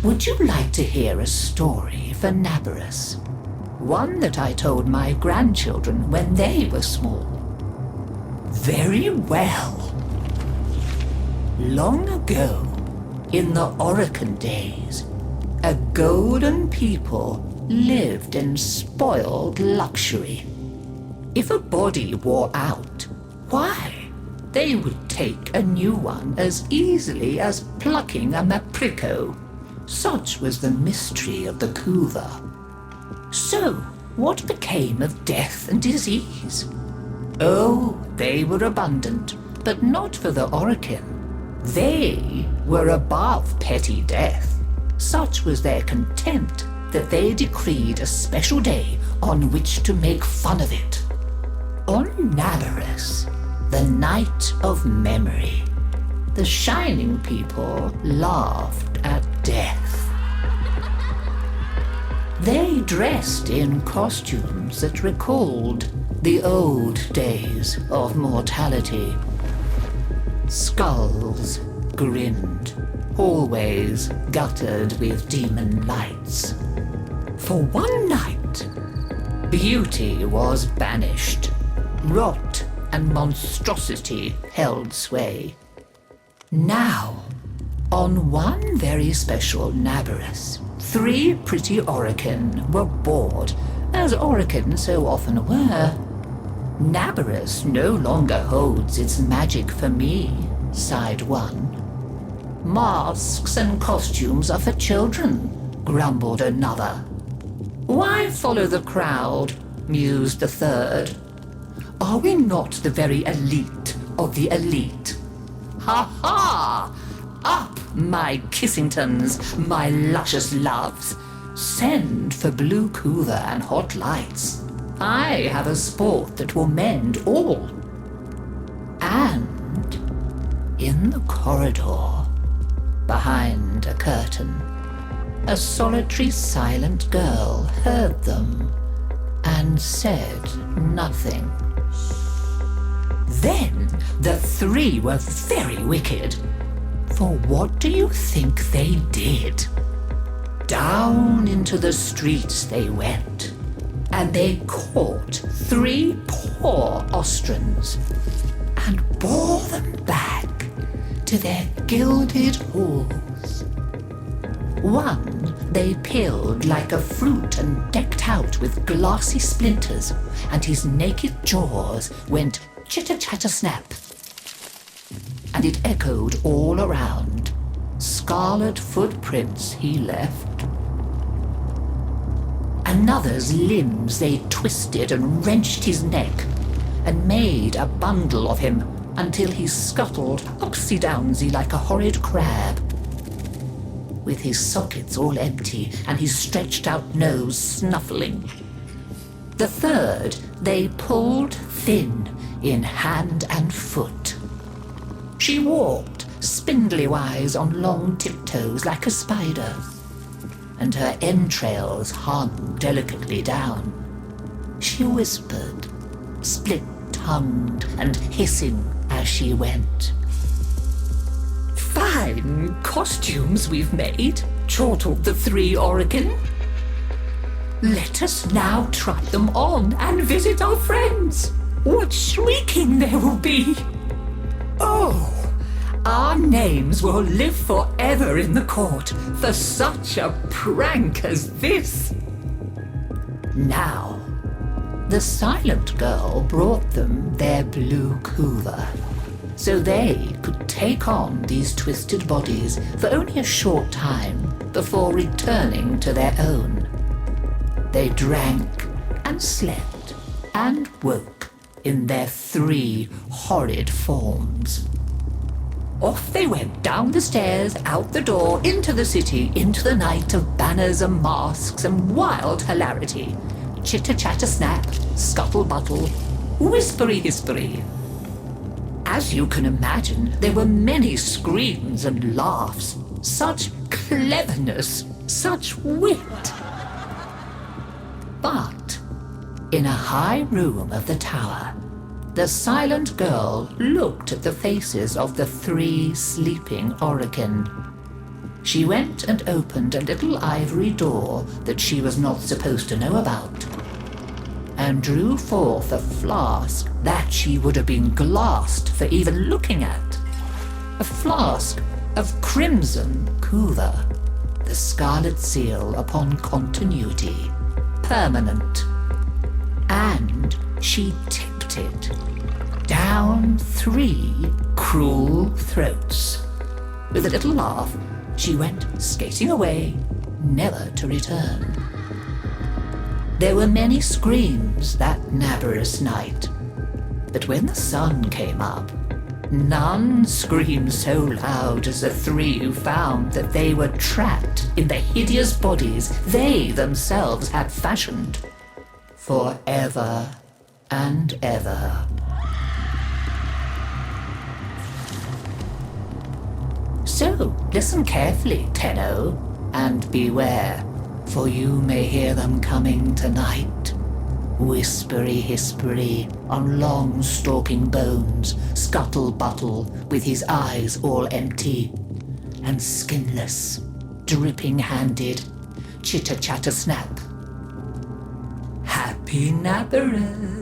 Would you like to hear a story for Naberus? One that I told my grandchildren when they were small. Very well. Long ago, in the Orokin days, a golden people lived in spoiled luxury. If a body wore out, why, they would take a new one as easily as plucking a maprico. Such was the mystery of the Kuva. So, what became of death and disease? Oh, they were abundant, but not for the Orokin. They were above petty death. Such was their contempt that they decreed a special day on which to make fun of it. On Naberus, the night of memory, the shining people laughed at death. They dressed in costumes that recalled the old days of mortality. Skulls grinned, hallways guttered with demon lights. For one night, beauty was banished. Rot and monstrosity held sway. Now, on one very special Naberus, 3 pretty Orokin were bored, as Orokin so often were. Naberus no longer holds its magic for me, sighed one. Masks and costumes are for children, grumbled another. Why follow the crowd, mused the third. Are we not the very elite of the elite? Ha ha! Up, my Kissingtons, my luscious loves. Send for blue Kuva and hot lights. I have a sport that will mend all. And in the corridor, behind a curtain, a solitary silent girl heard them and said nothing. Then the 3 were very wicked. For what do you think they did? Down into the streets they went, and they caught 3 poor Ostrans and bore them back to their gilded halls. One they peeled like a fruit and decked out with glassy splinters, and his naked jaws went chitter-chatter-snap. And it echoed all around. Scarlet footprints he left. Another's limbs they twisted and wrenched his neck, and made a bundle of him until he scuttled upsy-downsy like a horrid crab. With his sockets all empty and his stretched-out nose snuffling. The third they pulled thin in hand and foot. She walked, spindly-wise, on long tiptoes like a spider, and her entrails hung delicately down. She whispered, split-tongued and hissing as she went. Fine costumes we've made, chortled the 3 Orokin. Let us now try them on and visit our friends. What shrieking there will be! Oh, our names will live forever in the court for such a prank as this. Now, the silent girl brought them their blue Kuva, so they could take on these twisted bodies for only a short time before returning to their own. They drank and slept and woke in their 3 horrid forms. Off they went down the stairs, out the door, into the city, into the night of banners and masks and wild hilarity. Chitter-chatter-snap, scuttle-buttle, whispery-hispery. As you can imagine, there were many screams and laughs. Such cleverness, such wit. But in a high room of the tower, the silent girl looked at the faces of the 3 sleeping Orokin. She went and opened a little ivory door that she was not supposed to know about, and drew forth a flask that she would have been glassed for even looking at. A flask of crimson kuva, the scarlet seal upon continuity, permanent. And she tipped it down 3 cruel throats. With a little laugh, she went skating away, never to return. There were many screams that Naberus night, but when the sun came up, none screamed so loud as the 3 who found that they were trapped in the hideous bodies they themselves had fashioned, forever and ever. So, listen carefully, Tenno, and beware, for you may hear them coming tonight. Whispery-hispery on long stalking bones, scuttle-buttle with his eyes all empty, and skinless, dripping-handed, chitter-chatter-snap. Happy Naberus!